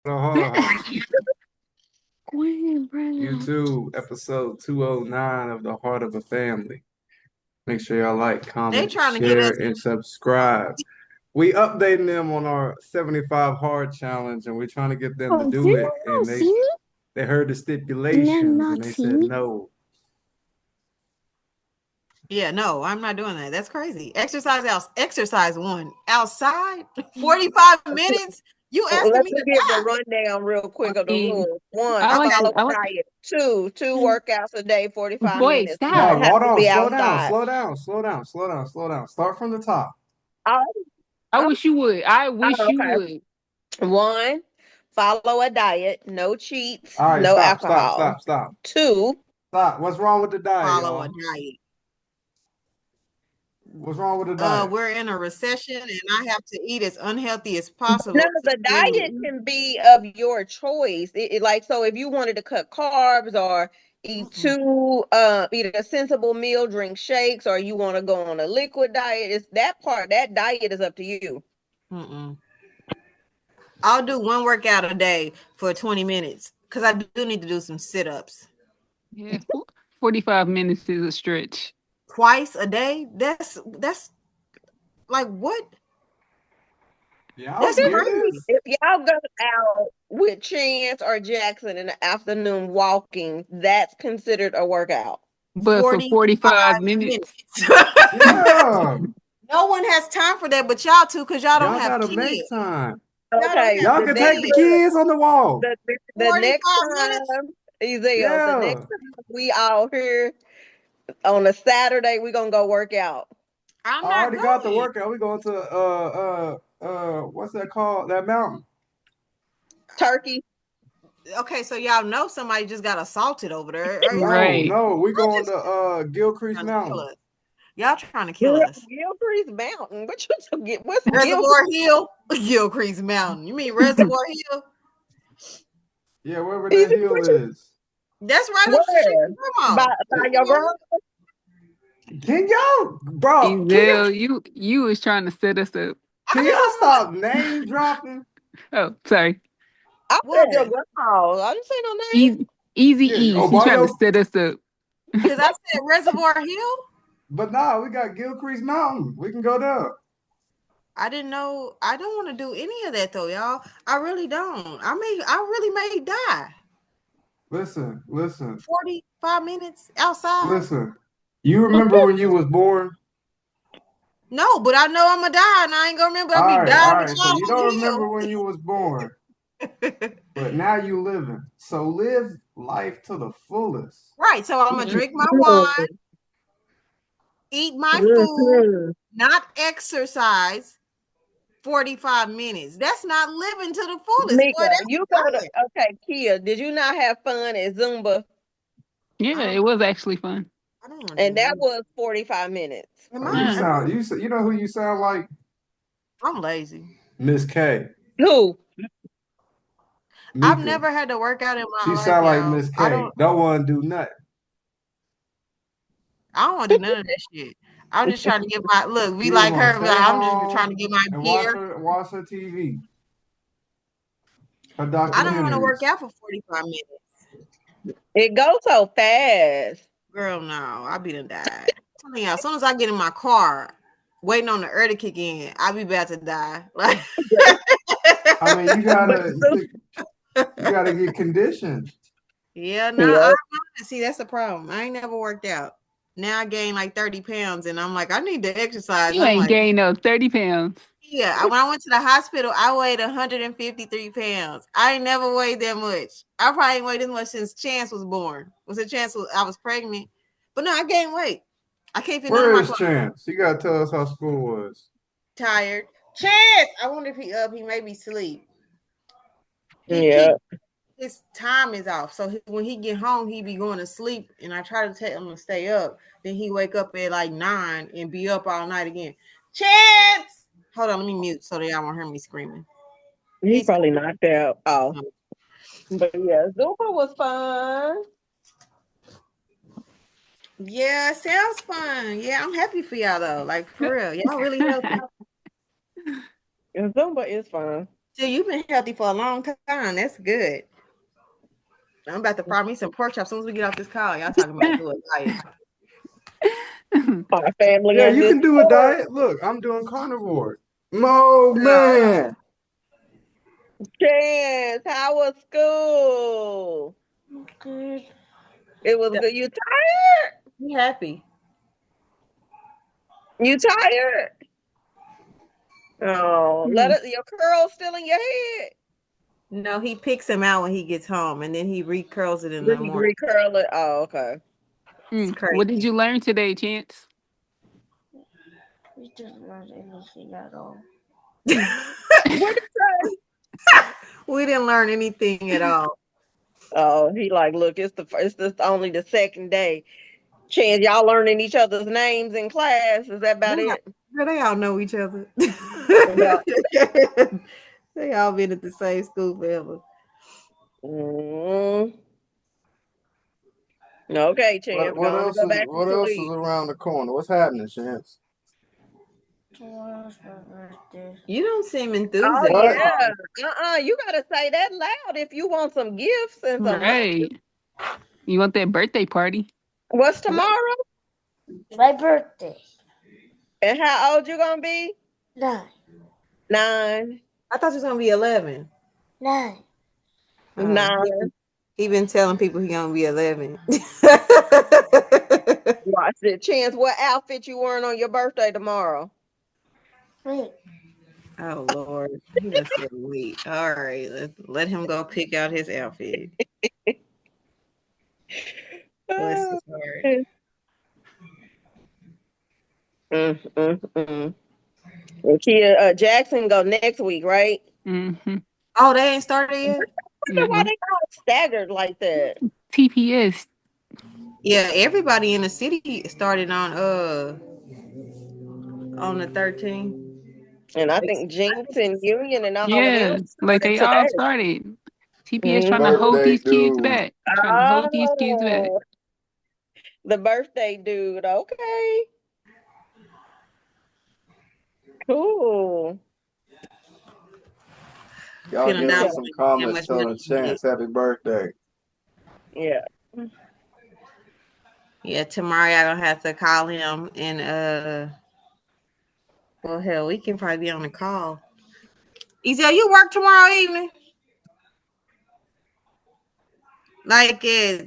The Hard Gwen, bro. YouTube episode 209 of the Heart of a Family. Make sure y'all like, They comment, trying to get share, us. and subscribe. We updating them on our 75 hard challenge, and we're trying to get them to Oh, did do it. you And not they see me? they heard the Did you stipulations and not they see said me? no. Yeah, no, I'm not doing that. That's crazy. Exercise out. Exercise one outside. 45 minutes. You asking Let me me to give the die? rundown real I quick of the mean, rules. One, I like Okay. to. follow I a like. diet. Two workouts a day, 45 Wait, minutes. No, One, stop. have hold to on, be slow down, outside. slow down, slow down, slow down, slow down, slow down. Start from the top. Oh, I wish you would. I wish you okay. would. One, follow a diet. No cheats, All right, no stop, stop, alcohol. stop, stop, Two, stop. What's wrong with the diet, Follow a y'all? diet. What's wrong with the diet? We're in a recession and I have to eat as unhealthy as no, possible to the be able to diet eat. can be of your choice. Like, so if you wanted to cut carbs or Mm-mm. eat a sensible meal, drink shakes, or you want to go on a liquid diet, it's that part, that diet is up to you. Mm-mm. I'll do one workout a day for 20 minutes because I do need to do some sit-ups. Yeah, 45 minutes is a stretch. Twice a day? That's like what? Y'all That's hear crazy. this? If y'all go out with Chance or Jackson in the afternoon walking, that's considered a workout. But for 45 45 minutes, minutes. Yeah. No one has time for that but y'all two because y'all don't Y'all have gotta make kids. time. Y'all don't Okay, have Y'all the can next take the kids. kids on the wall. the next 45 minutes? time, Ezekiel, the next Yeah. time we all here on a Saturday, we gonna go work out. I'm I not already got the going. workout. We going to what's that called? That mountain. Turkey. Okay, so y'all know somebody just got assaulted over there. No, right. no, we Y'all going just to Gilcrease trying to kill Mountain. us. Y'all trying to kill us. Gilcrease Mountain. What you to get? What's Gilcrease? Reservoir Hill, Gilcrease Mountain. You mean Reservoir Hill? Yeah, wherever that What hill you, is. That's right up the street where? from By Grandma. by your Reservoir grandma? Hill. Can y'all, bro? Ezel, you was trying to set us up. I Can just y'all don't want stop name dropping? Oh, sorry. I what? said your grandma. I didn't say no name. Easy, easy Yeah, E. oh, She by trying to your, set us up. Because I said Reservoir Hill. but nah, we got Gilcrease Mountain. We can go there. I didn't know. I don't want to do any of that though, y'all. I really don't. I really may die. Listen, listen, 45 minutes outside. listen. You remember when you was born? No, but I know I'm gonna die, and I ain't gonna remember I be All dying right. So beside you don't remember when you was born, on the hill. but now you living. So live life to the fullest. Right. So I'm gonna drink my wine, eat my food, Mhm. not exercise 45 minutes. That's not living to the fullest, boy. Mika, That's you go to dying. okay, Kia. Did you not have fun at Zumba? Yeah, I it don't. was actually fun. I don't want to do And that none. was 45 minutes. Am Oh, you I? Uh, sound you know who you sound like? I'm lazy. Miss K. Who? I've Mika. never had to work out in She my life, sound like y'all. Miss I K. don't. Don't want to do nothing. I don't want to do none of that shit. I'm just trying to get my look. We She just like want her. to Be like, stay I'm just trying home to get my and gear. watch her TV, her I don't want to work documentaries. out for 45 minutes. It goes so fast. Girl, no. I be done died. Telling y'all, as soon as I get in my car, waiting on the air to kick in, I be about to die. Like, I mean, But you gotta get conditioned. yeah, no, I yeah, don't see that's the problem. I ain't never worked out. Now I gained like 30 pounds, and I'm like, I need to exercise. you I'm ain't like, gained no 30 pounds. yeah. When I went to the hospital, I weighed 153 pounds. I ain't never weighed that much. I probably ain't weighed this much since Chance was born. Was it Chance I was pregnant? But no, I gained weight. I can't fit none of Where my is clothes. Chance? You gotta tell us how school was. Tired. Chance. I wonder if he up. He may be asleep. He yeah. keep his time is off. So when he get home, he be going to sleep, and I try to tell him to stay up. Then he wake up at like 9 and be up all night again. Chance, hold on, let me mute so that y'all won't hear me screaming. He He's probably knocked out. Oh, but yeah, Zumba was fun. yeah, sounds fun. Yeah, I'm happy for y'all though. Like for real, y'all really healthy. Yeah, Zumba is fun. So you've been healthy for a long time. That's good. I'm about to fry me some pork chops. As soon as we get off this call, y'all talking about doing diet. Our family Yeah, on you this can do a board. diet. Look, I'm doing carnivore. Oh man. Chance, how was school? Good. It was good. You tired? Be happy. You tired? Oh, let Hmm. it. Your curls still in your head. No, he picks them out when he gets home, and then he recurls it in the Then you morning. recurl it. Oh, okay. It's What did crazy. you learn today, Chance? We didn't learn anything at all. What did you say? We didn't learn anything at all. Oh, he like, look, it's this only the second day. Chance, y'all learning each other's names in class. Is that They about all, it? girl, they all know each other. Yeah. They all been at the same school forever. Mm. Okay, Chance, What going to else go is back to what else is sleep. around the corner? What's happening, Chance? Tomorrow's my birthday. You don't seem Oh enthusiastic. What? yeah. You gotta say that loud if you want some gifts and some money. Right. You want that birthday party? What's tomorrow? My birthday. And how old you gonna be? 9. 9. I thought you was gonna be 11. 9. Oh, 9. he been telling people he gonna be 11. Watch it. Chance, what outfit you wearing on your birthday tomorrow? Wait. Oh Lord, he done said wait. All right, let him go pick out his outfit. Bless his heart. Mm. And Kia Jackson go next week, right? Mm-hmm. Oh, they ain't started yet. I wonder why No. they all staggered like that. TPS. Yeah, everybody in the city started on the 13th. And I think Jinx and Union and all of them Yeah, like started they all today. started. TPS trying to Mhm. hold Birthday these kids dude. back. Trying to hold these kids back. Oh, the birthday dude. Okay, cool. Y'all Feeling give down him Yeah, some how comments much money telling he get. Chance happy birthday. yeah. Yeah, tomorrow I gonna have to call him and well hell, we can probably be on the call. Ezel, you work tomorrow evening? Like at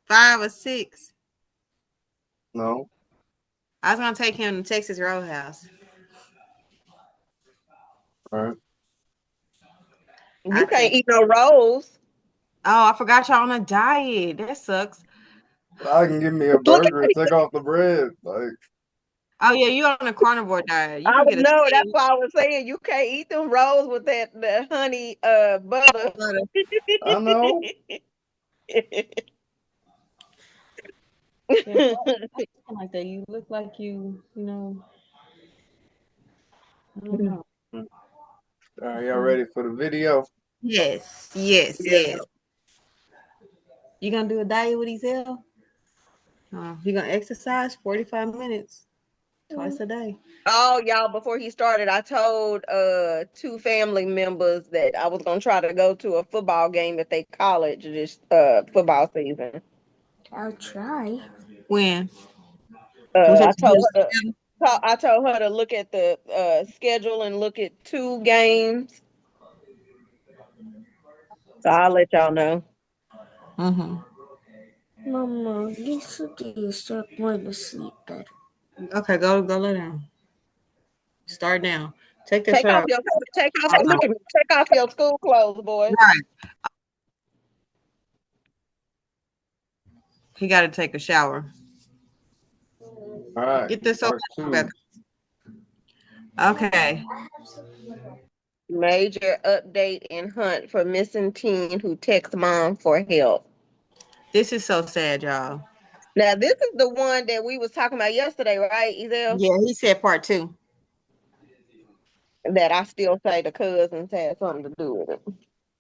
5 or 6. No? I was gonna take him to Texas Roadhouse. All right. I You can't take eat no rolls. Oh, I forgot y'all on a diet. That sucks. I can give me a Look at burger and me. take off the bread. Like, Oh yeah, you on a carnivore diet. You I can would get a know. That's steak. why I was saying you can't eat them rolls with that the honey butter. Butter. I know. Yeah, something like that. You look like you know. I don't know. All right, y'all ready for the video? Yes, yes, Yeah. yes. You gonna do a diet with Ezel? You gonna exercise 45 minutes twice a day. Oh, y'all, before he started, I told 2 family members that I was gonna try to go to a football game at their college this football season. I'll try. When? What's Uh your I told her to I told her to look at the schedule and look at 2 games. So I'll let y'all know. Mm-hmm. Mama, yesterday start going to sleep better. Okay, go lay down. Start down. Take that Take shirt off off. your look at me. Take off your school clothes, boy. Right. He got to take a shower. All right, Get this part over back. two. Okay. Major update in hunt for missing teen who texts mom for help. This is so sad, y'all. Now this is the one that we was talking about yesterday, right, Ezel? Yeah, he said part 2. That I still say the cousins had something to do with it.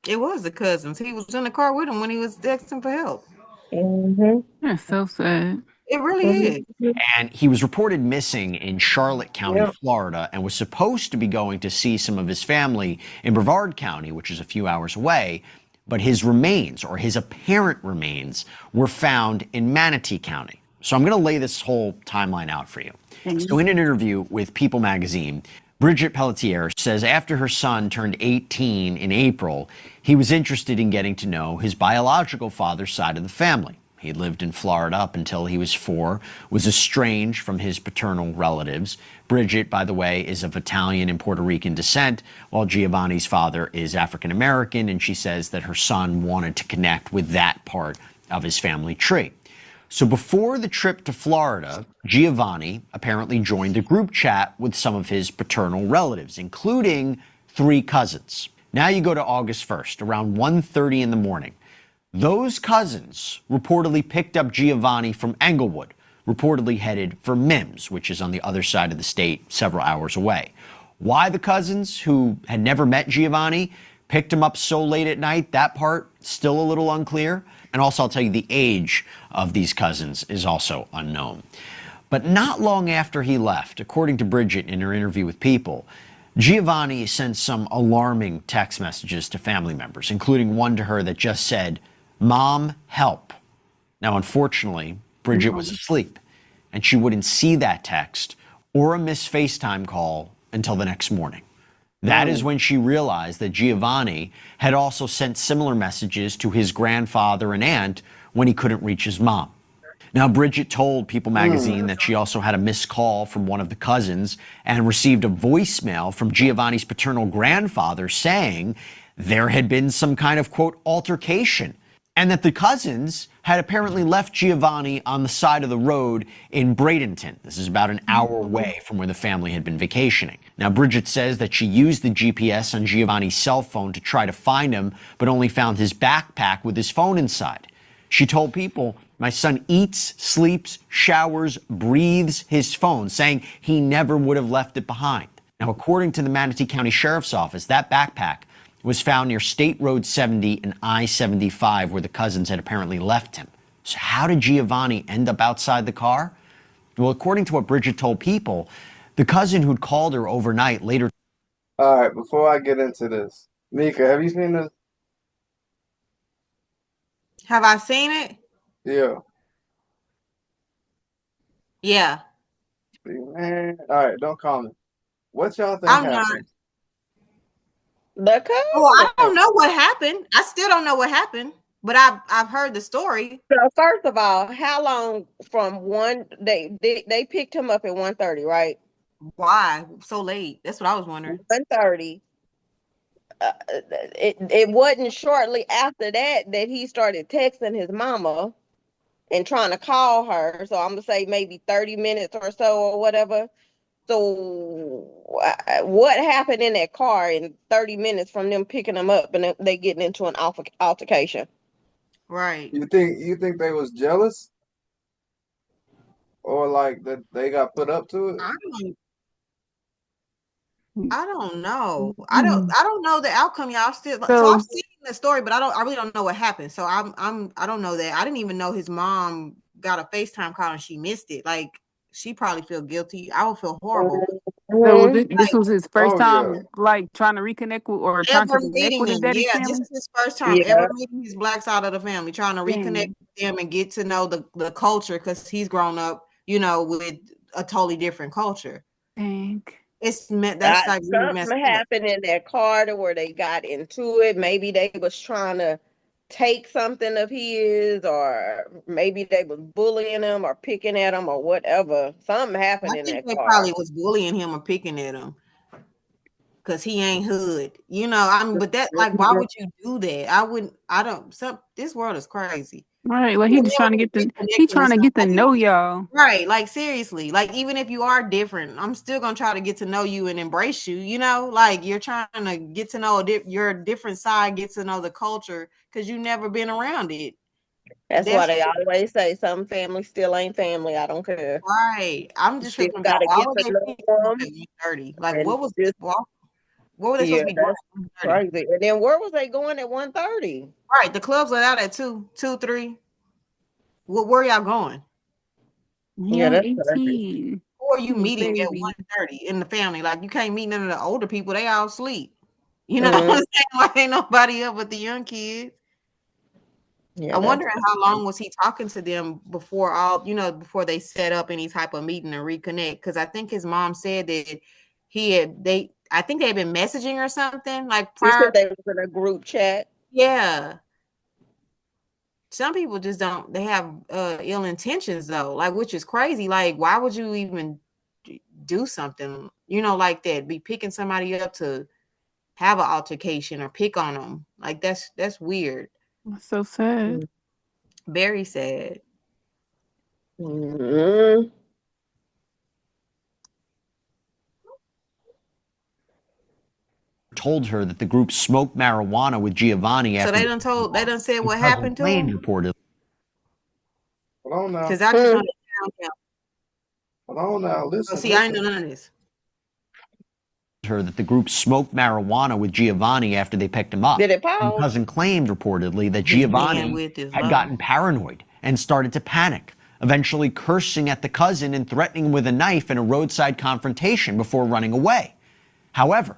It was the cousins. He was in the car with him when he was asking for help. Mm-hmm. That's so sad. It really is. And he was reported missing in Charlotte County, Yep. Florida, and was supposed to be going to see some of his family in Brevard County, which is a few hours away. But his remains, or his apparent remains, were found in Manatee County. So I'm going to lay this whole timeline out for you. So in an interview with People magazine, Bridget Pelletier says after her son turned 18 in April, he was interested in getting to know his biological father's side of the family. He lived in Florida up until he was 4, was estranged from his paternal relatives. Bridget, by the way, is of Italian and Puerto Rican descent, while Giovanni's father is African American, and she says that her son wanted to connect with that part of his family tree. So before the trip to Florida, Giovanni apparently joined a group chat with some of his paternal relatives, including 3 cousins. Now you go to August 1st, around 1:30 in the morning. Those cousins reportedly picked up Giovanni from Englewood, reportedly headed for Mims, which is on the other side of the state, several hours away. Why the cousins, who had never met Giovanni, picked him up so late at night, that part still a little unclear. And also, I'll tell you, the age of these cousins is also unknown. But not long after he left, according to Bridget in her interview with People, Giovanni sent some alarming text messages to family members, including one to her that just said, "Mom, help." Now, unfortunately, Bridget was asleep, and she wouldn't see that text or a missed FaceTime call until the next morning. That is when she realized that Giovanni had also sent similar messages to his grandfather and aunt when he couldn't reach his mom. Now, Bridget told People magazine that she also had a missed call from one of the cousins and received a voicemail from Giovanni's paternal grandfather saying there had been some kind of, quote, altercation, and that the cousins had apparently left Giovanni on the side of the road in Bradenton. This is about an hour away from where the family had been vacationing. Now, Bridget says that she used the GPS on Giovanni's cell phone to try to find him, but only found his backpack with his phone inside. She told People, "My son eats, sleeps, showers, breathes his phone," saying he never would have left it behind. Now, according to the Manatee County Sheriff's Office, that backpack was found near State Road 70 and I-75, where the cousins had apparently left him. So how did Giovanni end up outside the car? Well, according to what Bridget told People, the cousin who'd called her overnight later... All right, before I get into this, Mika, have you seen this? Have I seen it? Yeah. Yeah. Man, all right, don't comment. What y'all think I'm not. happened? The Oh, I cousin. don't know what happened. I still don't know what happened, but I've heard the story. So first of all, how long from one they picked him up at 1:30, right? Why so late? That's what I was wondering. 1:30. It wasn't shortly after that he started texting his mama and trying to call her. So I'm gonna say maybe 30 minutes or so or whatever. So what happened in that car in 30 minutes from them picking him up and they getting into an altercation? Right. You think they was jealous? Or like that they got put up to it? I don't know. I don't know the outcome, y'all. Still, so I've seen the story, but I really don't know what happened. So I don't know that. I didn't even know his mom got a FaceTime call and she missed it. Like, she probably feel guilty. I would feel horrible. So this was his first time, yeah. like trying to reconnect with or trying to Ever connect meeting with his him. daddy's Yeah, family. this is his first time ever meeting his black side of the family, trying to reconnect with them and get to know the culture, because he's grown up, with a totally different culture. Dang. It's that's like really messed Something up. happened in that car to where they got into it. Maybe they was trying to take something of his, or maybe they was bullying him or picking at him or whatever. Something happened I in think that they car. probably was bullying him or picking at him because he ain't hood. But that, like, why would you do that? This world is crazy. Right, like he's trying to get to know y'all. Right, like, seriously, like, even if you are different, I'm still gonna try to get to know you and embrace you. Like, you're trying to get to know your different side, get to know the culture, because you never been around it. That's why they always say some family still ain't family. I don't care. Right. I'm just Still tripping about, got to why get would to they know pick him up them. at 1:30? Like, And what were just, they supposed to be doing that's at 1:30? crazy. And then where was they going at 1:30? Right. The clubs let out at 2, 3. Where y'all going? He Yeah, only that's perfect. 18. Who are He you a meeting at baby. 1:30 in the family? Like you can't meet none of the older people. They all sleep. You know what Mhm. I'm saying? Like ain't nobody up with the young kids. Yeah, I'm that's wondering how long was he talking to them before before they set up any type of meeting and reconnect. Because I think his mom said that I think they had been messaging or something like You prior. said they was in a group chat. Yeah. Some people just don't, they have ill intentions though, like, which is crazy. Like, why would you even do something, like that? Be picking somebody up to have an altercation or pick on them. Like, that's weird. That's so sad. Very sad. Mhm. Told her that the group smoked marijuana with Giovanni So after they done said what cousin happened to claimed him? reportedly. Hold on now. Because I just know Hmm. they found him. Hold on now. Oh, Listen, see, I ain't know listen. none of this. Her that the group smoked marijuana with Giovanni after they picked him up. Did it Her pause? cousin claimed reportedly that His Giovanni bandwidth is had low. gotten paranoid and started to panic, eventually cursing at the cousin and threatening him with a knife in a roadside confrontation before running away. However,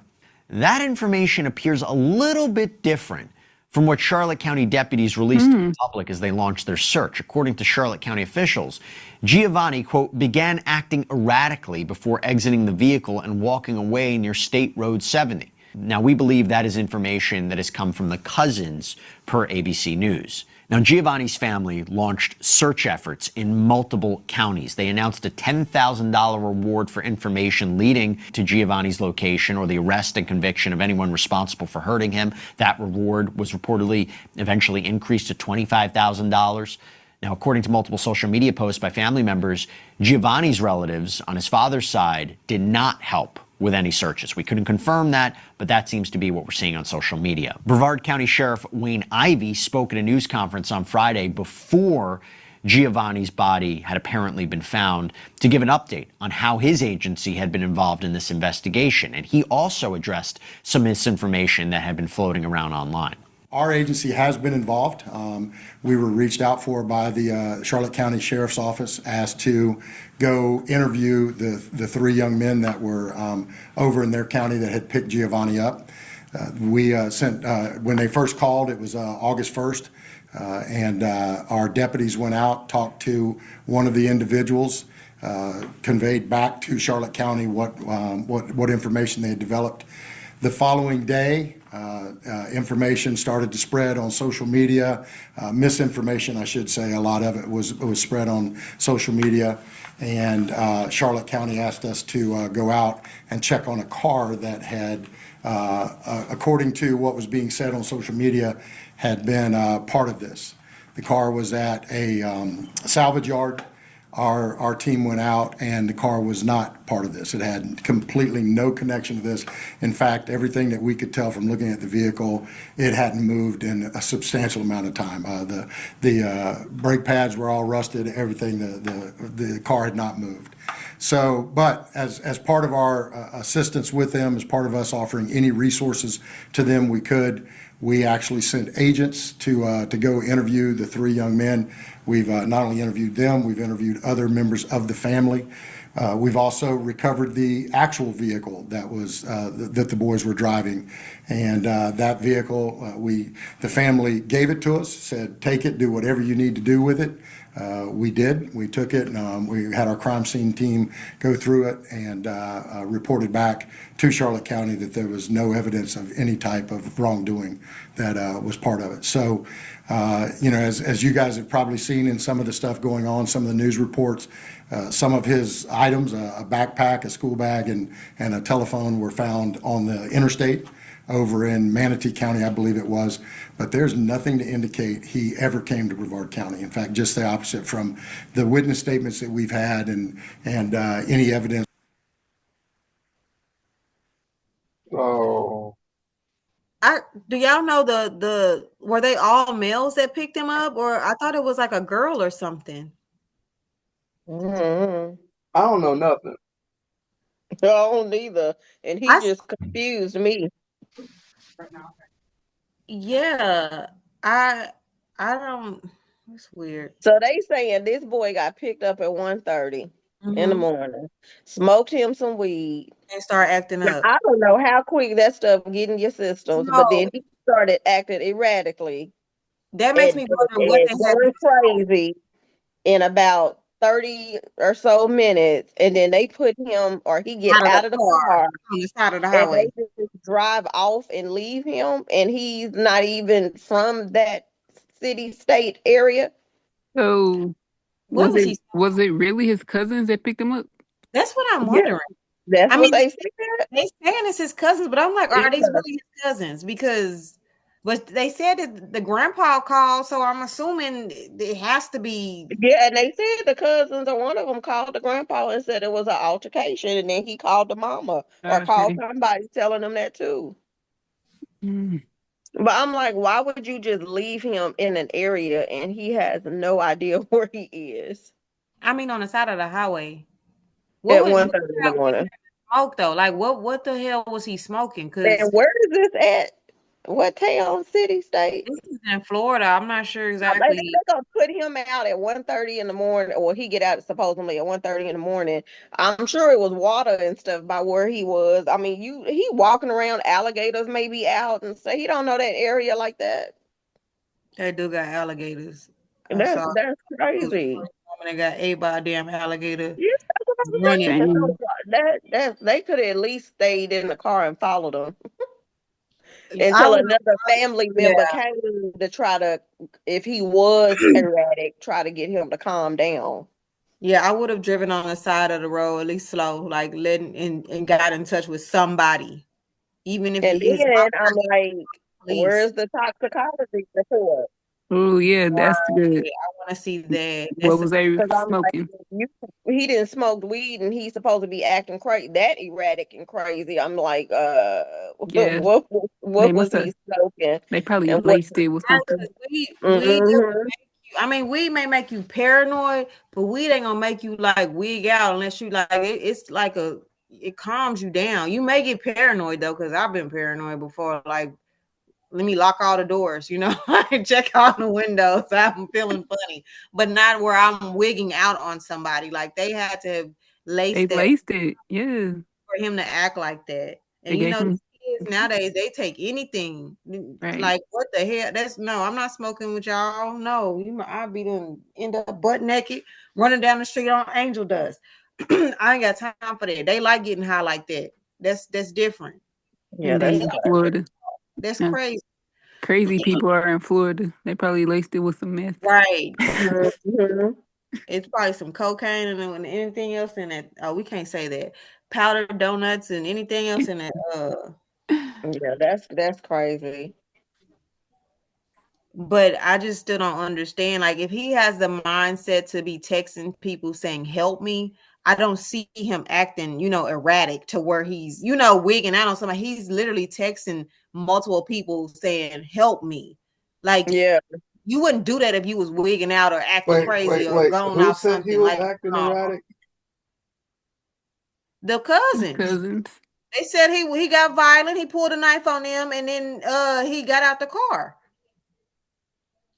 that information appears a little bit different from what Charlotte County deputies released to the public as they launched their search. According to Charlotte County officials, Giovanni, quote, began acting erratically before exiting the vehicle and walking away near State Road 70. Now, we believe that is information that has come from the cousins, per ABC News. Now, Giovanni's family launched search efforts in multiple counties. They announced a $10,000 reward for information leading to Giovanni's location or the arrest and conviction of anyone responsible for hurting him. That reward was reportedly eventually increased to $25,000. Now, according to multiple social media posts by family members, Giovanni's relatives on his father's side did not help with any searches. We couldn't confirm that, but that seems to be what we're seeing on social media. Brevard County Sheriff Wayne Ivey spoke at a news conference on Friday before Giovanni's body had apparently been found to give an update on how his agency had been involved in this investigation. And he also addressed some misinformation that had been floating around online. Our agency has been involved. We were reached out for by the Charlotte County Sheriff's Office, asked to go interview the three young men that were over in their county that had picked Giovanni up. We sent, when they first called, it was August 1st, and our deputies went out, talked to one of the individuals, conveyed back to Charlotte County what information they had developed. The following day, information started to spread on social media, misinformation, I should say. A lot of it was spread on social media, and Charlotte County asked us to go out and check on a car that had, according to what was being said on social media, had been part of this. The car was at a salvage yard. Our team went out, and the car was not part of this. It had completely no connection to this. In fact, everything that we could tell from looking at the vehicle, it hadn't moved in a substantial amount of time. The brake pads were all rusted. Everything, the car had not moved. So, but as part of our assistance with them, as part of us offering any resources to them we could, we actually sent agents to go interview the three young men. We've not only interviewed them, we've interviewed other members of the family. We've also recovered the actual vehicle that was that the boys were driving, and that vehicle, the family gave it to us, said, take it, do whatever you need to do with it. We did. We took it. We had our crime scene team go through it and reported back to Charlotte County that there was no evidence of any type of wrongdoing that was part of it. So, as you guys have probably seen in some of the stuff going on, some of the news reports, some of his items, a backpack, a school bag, and a telephone were found on the interstate over in Manatee County, I believe it was, but there's nothing to indicate he ever came to Brevard County. In fact, just the opposite from the witness statements that we've had and any evidence. Oh, Do y'all know the were they all males that picked him up, or I thought it was like a girl or something? Mhm. I don't know nothing. I don't either. And he I just confused me. Yeah, I I don't That's weird. So they saying this boy got picked up at 1:30 in the Mm-hmm. morning, smoked him some weed. And start acting Now, up. I don't know how quick that stuff get in your systems, but No, then he started acting erratically that makes and, me wonder what they and had him going smoke. crazy in about 30 or so minutes. And then they put him or he get Out of the out of the car car on the side of the and highway. they just drive off and leave him. And he's not even from that city, state area. So What was he was smoking? it really his cousins that picked him up? That's what I'm Yeah, wondering. that's I what mean, they said. they saying it's his cousins, but I'm like, are these Yeah. really his cousins? Because, but they said that the grandpa called, so I'm assuming it has to be. Yeah, and they said the cousins or one of them called the grandpa and said it was an altercation, and then he called the mama or called Okay. somebody telling them that too. Mm. But I'm like, why would you just leave him in an area and he has no idea where he is I mean, on the side of the highway. at What 1:30 in the have him morning? smoke though? Like what the hell was he smoking? And Because where is this at? What town, city, state? this is in Florida. I'm not sure They exactly. gonna put him out at 1:30 in the morning, or he get out supposedly at 1:30 in the morning. I'm sure it was water and stuff by where he was. I mean, he walking around, alligators maybe out and say he don't know that area like that. They do got alligators. I That's saw that's it was crazy. a woman that got ate by a damn alligator Yeah, that's what I'm running. saying. So Dang. that they could have at least stayed in the car and followed him I until would another family yeah, member came to try to, if he was erratic, try to get him to calm down. yeah, I would have driven on the side of the road, at least slow, like letting and got in touch with somebody. Even if And his mom then I'm like, police. where's the toxicology report? Oh yeah, that's Right. good. I want to see that. What That's a was they Because I'm like, smoking? you, he didn't smoke weed and he's supposed to be acting crazy, that erratic and crazy. I'm like, Yeah, they what was must have. he smoking? They probably And what? laced it with right, 'cause something. we Hmm. I mean, weed may make you paranoid, but weed ain't gonna make you like wig out unless you like it's like it calms you down. You may get paranoid though, because I've been paranoid before. Like, let me lock all the doors, check all the windows. I'm feeling funny, but not where I'm wigging out on somebody. Like they had to have They laced that laced it. Yeah, for him to act like that. they And gave him these kids nowadays, they take anything. right. Like, what the hell? That's no, I'm not smoking with y'all. No, I'll be done end up butt naked, running down the street on angel dust. I ain't got time for that. They like getting high like that. That's different. Yeah, And that's then crazy. Florida. That's Yeah, crazy. crazy people are in Florida. They probably laced it with some meth. Right. Hmm. It's probably some cocaine and anything else in it. Oh, we can't say that. Powdered donuts and anything else in it. Yeah, that's crazy. But I just still don't understand. Like, if he has the mindset to be texting people saying, help me, I don't see him acting, erratic to where he's, wigging out on somebody. He's literally texting multiple people saying, help me. Like, Yeah, you wouldn't do that if you was wigging out or acting Wait, crazy wait, or wait. going Who off said he something. was Like, acting erratic? the cousins. Cousins. They said he got violent. He pulled a knife on them, and then he got out the car.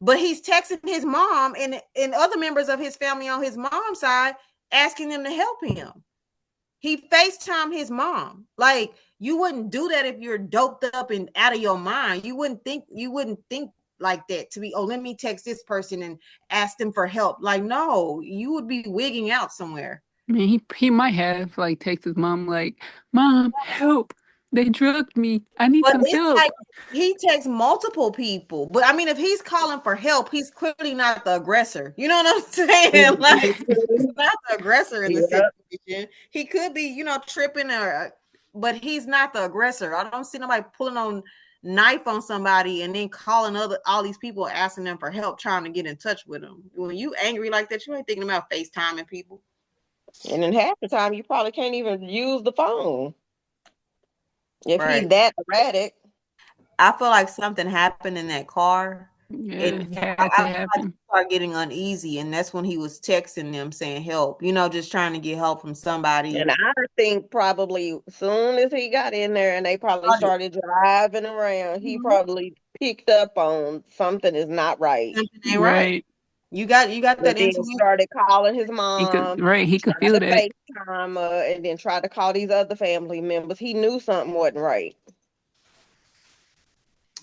But he's texting his mom and other members of his family on his mom's side, asking them to help him. He FaceTimed his mom. Like, you wouldn't do that if you're doped up and out of your mind. You wouldn't think like that to be, oh, let me text this person and ask them for help. Like, no, you would be wigging out somewhere. I mean, he might have like texted his mom like, "Mom, help! They drugged me. I need But some it's help." like he takes multiple people. But I mean, if he's calling for help, he's clearly not the aggressor. You know what I'm saying? Like, he's mhm. not the aggressor in the Yeah, situation. He could be, tripping but he's not the aggressor. I don't see nobody pulling on knife on somebody and then calling all these people asking them for help, trying to get in touch with them. When you angry like that, you ain't thinking about FaceTiming people. and then half the time you probably can't even use the phone if he Right. that erratic. I feel like something happened in that car. And Yeah, it I had feel to like he happen. started getting uneasy, and that's when he was texting them saying help, just trying to get help from somebody. And I think probably soon as he got in there and they probably started driving around, he Mhm. probably picked up on something is not right. Something ain't right. Right. You got But that then intuition. started calling his He could, mom, right? He could tried feel to that. FaceTime her, and then tried to call these other family members. He knew something wasn't right.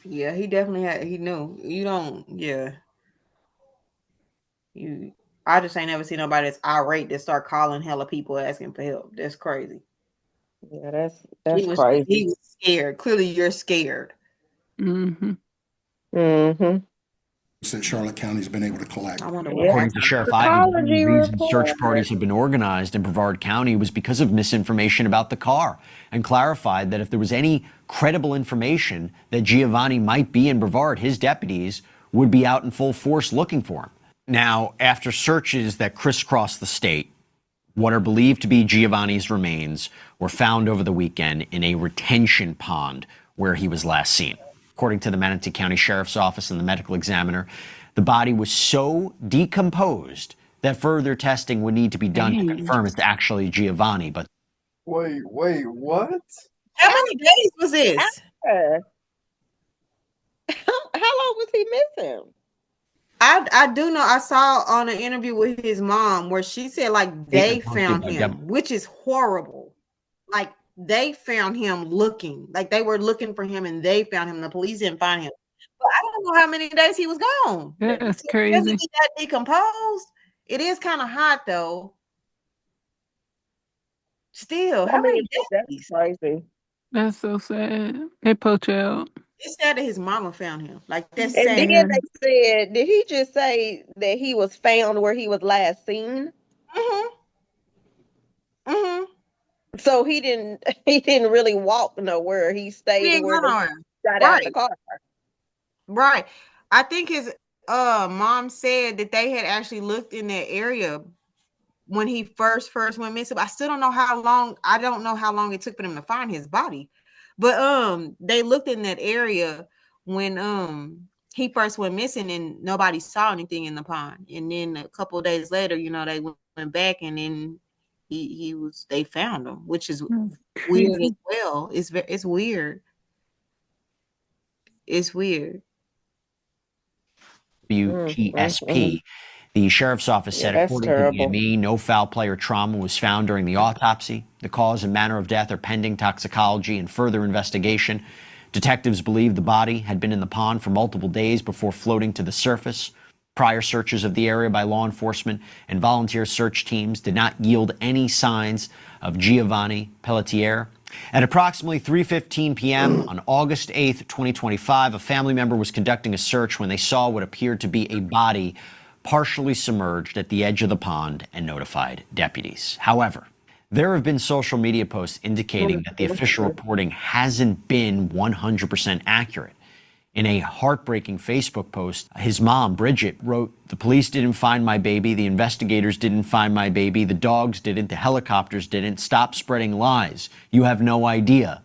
Yeah, he definitely had. He knew. You don't. Yeah, you. I just ain't never seen nobody that's irate that start calling hella people asking for help. That's crazy. Yeah, that's He crazy. was scared. Clearly, you're scared. Mm-hmm. Mm-hmm. That Charlotte County's been able to collect. I wonder what Yeah. According to happened. Sheriff Ivy, the only Toxicology reason search report. parties have been organized in Brevard County was because of misinformation about the car, and clarified that if there was any credible information that Giovanni might be in Brevard, his deputies would be out in full force looking for him. Now, after searches that crisscross the state, what are believed to be Giovanni's remains were found over the weekend in a retention pond where he was last seen. According to the Manatee County Sheriff's Office and the medical examiner, the body was so decomposed that further testing would need to be done to Dang. confirm it's actually Giovanni. But Wait, what? How many days was this? After. How long was he missing? I do know. I saw on an interview with his mom where she said like they found him, which is horrible. Like they found him looking, like they were looking for him and they found him. The police didn't find him. But I don't know how many days he was gone. That's Does crazy. he get that decomposed? It is kind of hot though. Still, I how many mean, that's days? crazy. That's so sad. Hey, poach out. It's sad that his mama found him. Like that's And then sad. Yeah. they said, did he just say that he was found where he was last seen? Mm-hmm. Mm-hmm. So he didn't really walk nowhere. He He stayed ain't where going they nowhere. got out the Right. car. Right. I think his mom said that they had actually looked in that area when he first went missing. But I still don't know how long. I don't know how long it took for them to find his body. But they looked in that area when he first went missing and nobody saw anything in the pond. And then a couple of days later, they went back and then they found him, which is That's weird as crazy. well. It's weird. It's weird. WTSP. The sheriff's office Yeah, said, that's according to the terrible. ME, no foul play or trauma was found during the autopsy. The cause and manner of death are pending toxicology and further investigation. Detectives believe the body had been in the pond for multiple days before floating to the surface. Prior searches of the area by law enforcement and volunteer search teams did not yield any signs of Giovanni Pelletier. At approximately 3:15 p.m. on August 8th, 2025, a family member was conducting a search when they saw what appeared to be a body partially submerged at the edge of the pond and notified deputies. However, there have been social media posts indicating that the official reporting hasn't been 100% accurate. In a heartbreaking Facebook post, his mom, Bridget, wrote, "The police didn't find my baby. The investigators didn't find my baby. The dogs didn't. The helicopters didn't. Stop spreading lies. You have no idea.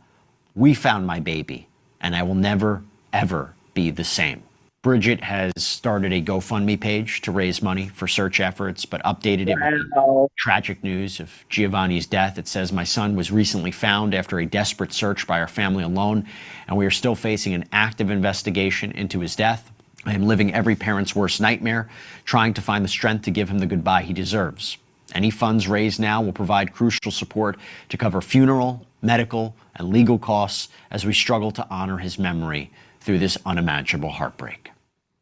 We found my baby, and I will never, ever be the same." Bridget has started a GoFundMe page to raise money for search efforts, but updated it with the Wow. tragic news of Giovanni's death. It says, "My son was recently found after a desperate search by our family alone, and we are still facing an active investigation into his death. I am living every parent's worst nightmare, trying to find the strength to give him the goodbye he deserves. Any funds raised now will provide crucial support to cover funeral, medical, and legal costs as we struggle to honor his memory through this unimaginable heartbreak."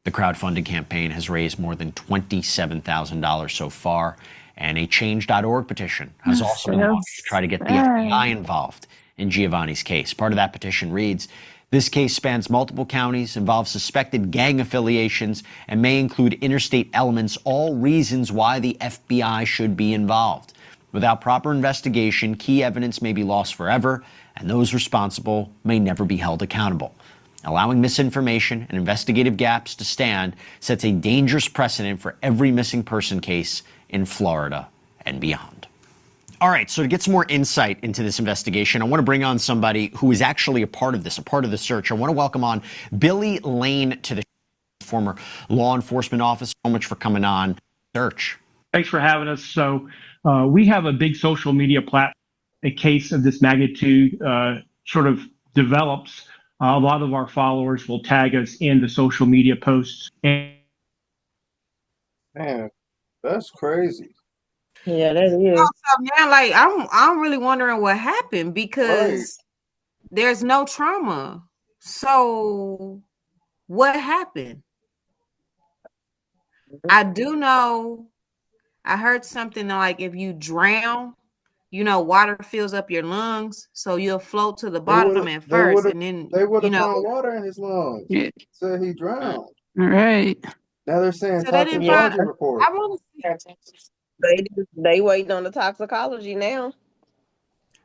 The crowdfunding campaign has raised more than $27,000 so far, and a Change.org petition has also been launched to try to get the FBI involved in Giovanni's case. Part of that petition reads, "This case spans multiple counties, involves suspected gang affiliations, and may include interstate elements, all reasons why the FBI should be involved. Without proper investigation, key evidence may be lost forever, and those responsible may never be held accountable. Allowing misinformation and investigative gaps to stand sets a dangerous precedent for every missing person case in Florida and beyond." All right, so to get some more insight into this investigation, I want to bring on somebody who is actually a part of this, a part of the search. I want to welcome on Billy Lane to the former law enforcement officer. So much for coming on. Search. Thanks for having us. So we have a big social media platform. A case of this magnitude sort of develops. A lot of our followers will tag us in the social media posts. And Man, that's crazy. Yeah, that is. So now, like, I'm really wondering what happened Right. because there's no trauma. So what happened? I do know I heard something like if you drown, water fills up your lungs, so you'll float to the They would bottom have at they would first, have and then they would have found water in his lungs. Yeah. Said he mm, drowned. Right. Now they're saying so they didn't Yeah, find. toxicology report. I want to see. they waiting on the toxicology now.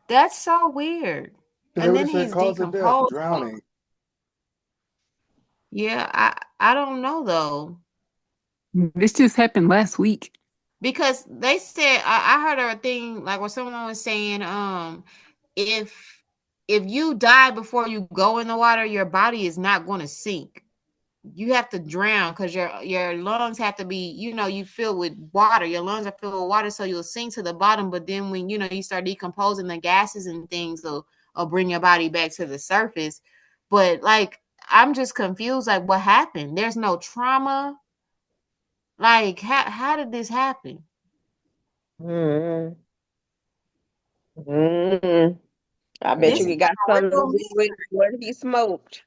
That's so weird. Because they And would then have said he's cause of death, decomposed. drowning. Yeah, I don't know though. This just happened last week. Because they said I heard a thing like where someone was saying, if you die before you go in the water, your body is not going to sink. You have to drown because your lungs have to be, you fill with water. Your lungs are filled with water, so you'll sink to the bottom. But then when you start decomposing, the gases and things will bring your body back to the surface. But like I'm just confused, like what happened? There's no trauma. Like how did this happen? Mm. Mm. I bet This you is it got a something to real do with mystery. what he smoked.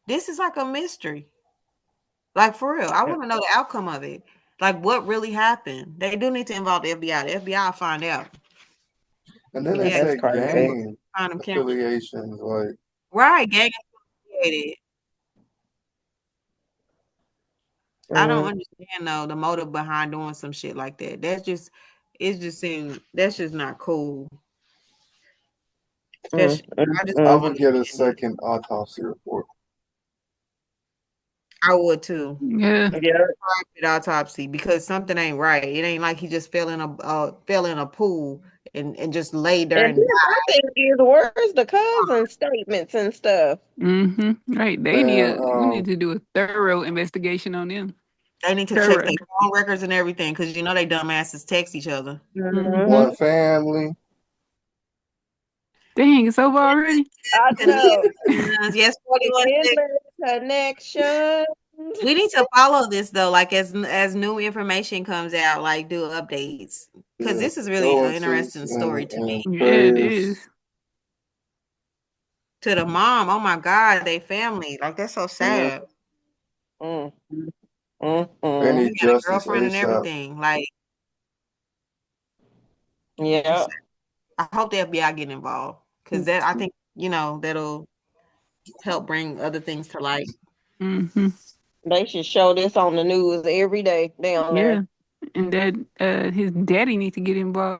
This is like a mystery. Like for real. I want to know the outcome of it. Like what really happened. They do need to involve the FBI. The FBI will find out. And then they Yeah, Yeah, that's said crazy. gang find them cameras. affiliations. Like, Right, gang affiliated. I don't Mm. understand though the motive behind doing some shit like that. That's just not cool. Mm. Especially Mm. I just I don't Mm. would get a understand it. second autopsy report. I would too. Yeah. Yeah. Private autopsy because something ain't right. It ain't like he just fell in a pool and just laid there And and then my thing is, where's the cousin statements and stuff? Right. Man, We need to do a thorough investigation on them. they need to check Thorough. their phone records and everything because they dumbasses text each other. Mm-hmm. one family. Dang, it's over already. I know. Yes, 41 seconds. Connection. We need to follow this though, like as new information comes out, like do updates because Yeah, this is really an condolences interesting story to me. and Yeah, it is. prayers. To the mom, oh my God, they family, like that's so Yeah, sad. Mm. Mm. they Mm. need He had a justice girlfriend and ASAP. everything. Like, Yeah. I hope the FBI get involved because that I think that'll help bring other things to light. Mm-hmm. They should show this on the news every day down there. Yeah. And that his daddy needs to get involved.